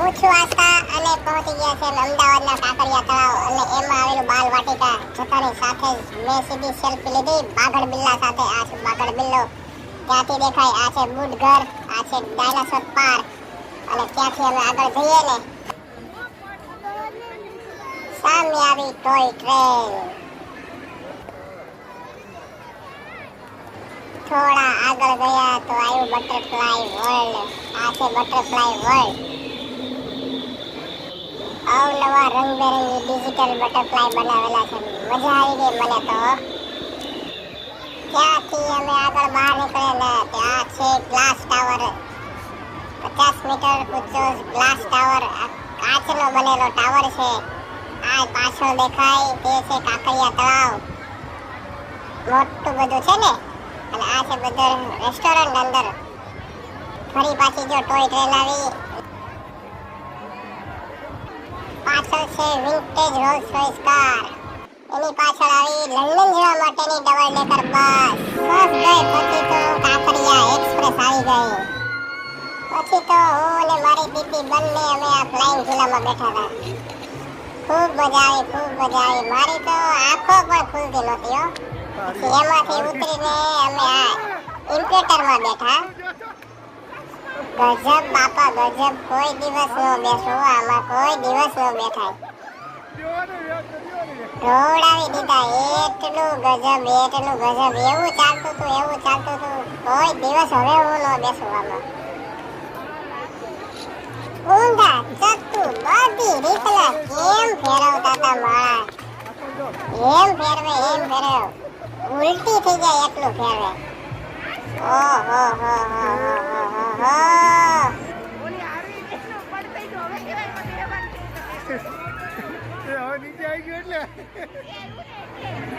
હું છું આસ્થા અને પહોંચી ગયા છે અમદાવાદના કાંકરિયા તળાવ અને એમાં આવેલું બાલ વાટિકા જતાની સાથે જ મેં સીધી સેલ્ફી લીધી બાગડ બિલ્લા સાથે. આ છે બાગડ બિલ્લો, ત્યાંથી દેખાય. આ છે બુડઘર, આ છે ડાયનાસોર પાર્ક અને ત્યાંથી અમે આગળ જઈએ ને સામે આવી ટોય ટ્રેન. થોડા આગળ ગયા તો આવ્યું બટરફ્લાય વર્લ્ડ. આ છે બટરફ્લાય વર્લ્ડ. અવનવા રંગબેરંગી ડિજિટલ બટરફ્લાય બનાવેલા છે. મજા આવી ગઈ મને તો. ત્યાંથી અમે આગળ બહાર નીકળ્યા ને ત્યાં છે ગ્લાસ ટાવર. 50 મીટર ઊંચો ગ્લાસ ટાવર, કાચનો બનેલો ટાવર છે. આ પાછળ દેખાય તે છે કાંકરિયા તળાવ. મોટું બધું છે ને. અને આ છે બધું રેસ્ટોરન્ટ અંદર. ફરી પાછી જો ટોય ટ્રેન આવી. પાછળ છે વિન્ટેજ રોલ્સ રોયસ કાર. એની પાછળ આવી લંડન જવા માટેની ડબલ ડેકર બસ. બસ ગઈ પછી તો કાંકરિયા એક્સપ્રેસ આવી ગઈ. પછી તો હું અને મારી દીદી બંને અમે આ ફ્લાઇંગ ઝૂલામાં બેઠા હતા. ખૂબ મજા આવી, ખૂબ મજા આવી. મારી તો આંખો પણ ખુલતી નહોતી હો. પછી એમાંથી ઉતરીને અમે આ ઇમ્પ્રેટરમાં બેઠા. ગજબ બાપા ગજબ. કોઈ દિવસ નો બેસો આમાં, કોઈ દિવસ નો બેઠાય. રોડાવી દીધા. એટલું ગજબ, એટલું ગજબ. એવું ચાલતું હતું, એવું ચાલતું હતું. કોઈ દિવસ હવે હું ન બેસું આમાં. ઊંધા ચત્તુ બધી રીતના કેમ ફેરવતા હતા માળા. એમ ફેરવે, એમ ફેરવે, ઉલટી થઈ જાય એટલું ફેરવે. ઓહો હો હો હો હો હો. ઓલી આરી એટલું પડતઈ તો હવે કેવાય મને એવાન એ હવે નીચે આવી ગયો એટલે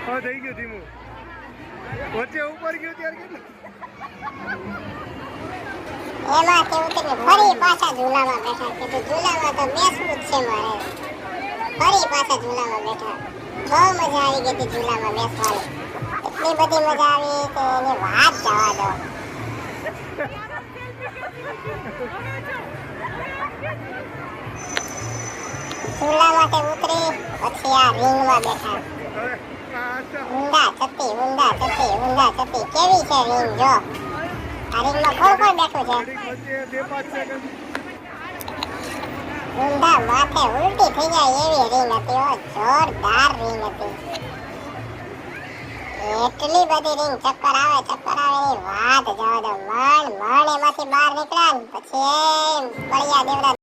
હા થઈ ગયું ધીમું. વચ્ચે ઉપર ગયો ત્યારે કેટલું એમાંથી ઉતરીને ફરી પાછા ઝૂલામાં બેઠા. કીધું ઝૂલામાં તો બેસવું જ છે મારે. ફરી પાછા ઝૂલામાં બેઠા. બહુ મજા આવી ગઈ હતી ઝૂલામાં બેસવાની. એટલી બધી મજા આવી કે એની વાત જવા દો. ઝૂલામાંથી ઉતરી પછી આ રિંગમાં બેઠા. ઊંધા ચત્તી, ઊંધા ચત્તી, ઊંધા ચત્તી. કેવી છે રિંગ જો. આ રિંગમાં કોણ કોણ બેઠું છે? ઊંધા માથે ઉલટી થઈ જાય એવી રિંગ હતી હો. જોરદાર રિંગ હતી. એટલી બધી રિંગ ચક્કર આવે એની વાત જવા દો. મણ એમાંથી બહાર નીકળ્યા ને પછી બળિયા દેવડા